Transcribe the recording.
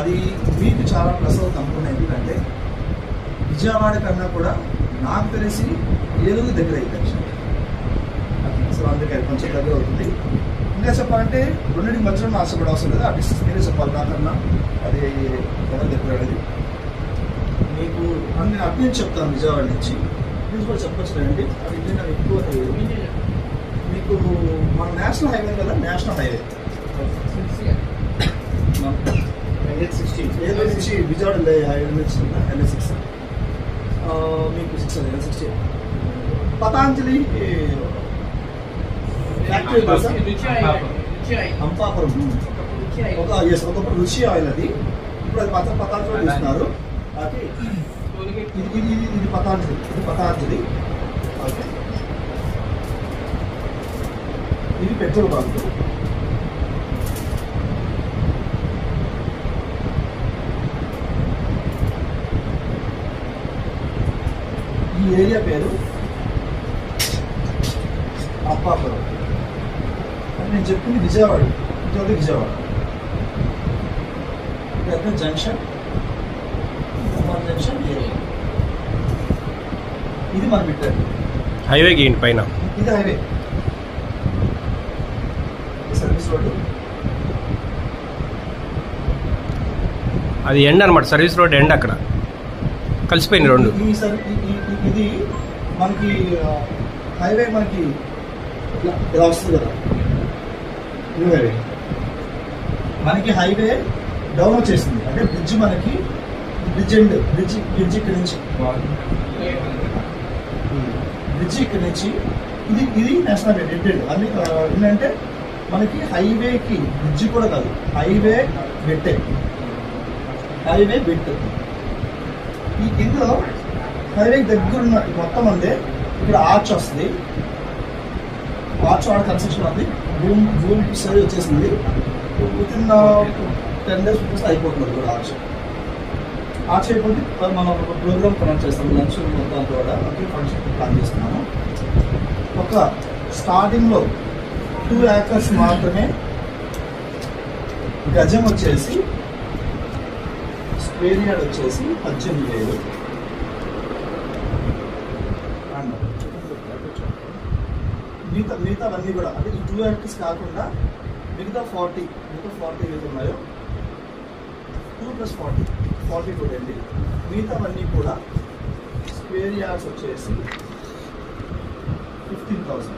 అది మీకు చాలా ప్లస్ అవుతుంది అనుకున్నాను. ఎందుకంటే విజయవాడ కన్నా కూడా నాకు తెలిసి ఏలూరు దగ్గర అవుతుంది. సో అందుకే కొంచెం దగ్గర అవుతుంది. ఇంకా చెప్పాలంటే రెండింటికి మధ్యలో ఆశపడే అవసరం లేదు. ఆ డిస్టెన్స్ మీరే చెప్పాలి నాకన్నా అది ఎవరి దగ్గర అనేది మీకు నేను అటు నుంచి చెప్తాను. విజయవాడ నుంచి నుంచి కూడా చెప్పొచ్చులేండి. అది ఇంకా ఎక్కువ మీకు మన నేషనల్ హైవే కదా, నేషనల్ హైవే ఏదో నుంచి విజయవాడ హైవే నుంచి NH6 మీకు 660 పతాంజలి ఫ్యాక్టరీ అంపాపురం ఒకప్పుడు రుచి ఆయిల్ అది. ఇప్పుడు అది పతాంజలి ఇస్తున్నారు. ఇది పతాంజలి ఓకే. ఇది పెట్రోల్ బంక్. ఈ ఏరియా పేరు అప్పాపురం. నేను చెప్పింది విజయవాడ. విజయవాడ పెద్ద జంక్షన్ ఏరియా. ఇది మనం పెట్టారు హైవే గేట్ పైన. ఇది హైవే సర్వీస్ రోడ్డు. అది ఎండ్ అనమాట, సర్వీస్ రోడ్ ఎండ్. అక్కడ కలిసిపోయింది రెండు. ఇది మనకి హైవే మనకి ఇలా వస్తుంది కదా, న్యూ హైవే. మనకి హైవే డౌన్ వచ్చేసింది అంటే బ్రిడ్జ్ మనకి బ్రిడ్జ్ ఇక్కడ నుంచి ఇది నేషనల్ హైవే అన్ని ఏంటంటే మనకి హైవేకి బ్రిడ్జ్ కూడా కాదు, హైవే బెట్. ఈ ఇందులో హైవేకి దగ్గర ఉన్న మొత్తం అందే ఇక్కడ ఆర్చ్ వస్తుంది. ఆర్చ్ వాడ కన్స్ట్రక్షన్ ఉంది. భూమి సైజ్ వచ్చేసింది. విత్ ఇన్ 10 days అయిపోతుంది కూడా ఆర్చ్ అయిపోతే మనం ఒక ప్రోగ్రామ్ కండక్ట్ చేస్తాం. లంచ్ మొత్తం కూడా ఒకే ఫంక్షన్ ప్లాన్ చేస్తున్నాము. ఒక స్టార్టింగ్లో 2 acres మాత్రమే. గజం వచ్చేసి స్క్వేర్ యార్డ్ వచ్చేసి 18,000. మిగతావన్నీ కూడా అంటే ఈ 2 acres కాకుండా మిగతా 40 ఏదైతే ఉన్నాయో 2 + 40 42 అండి. మిగతావన్నీ కూడా స్క్వేర్ యార్డ్స్ వచ్చేసి 15,000.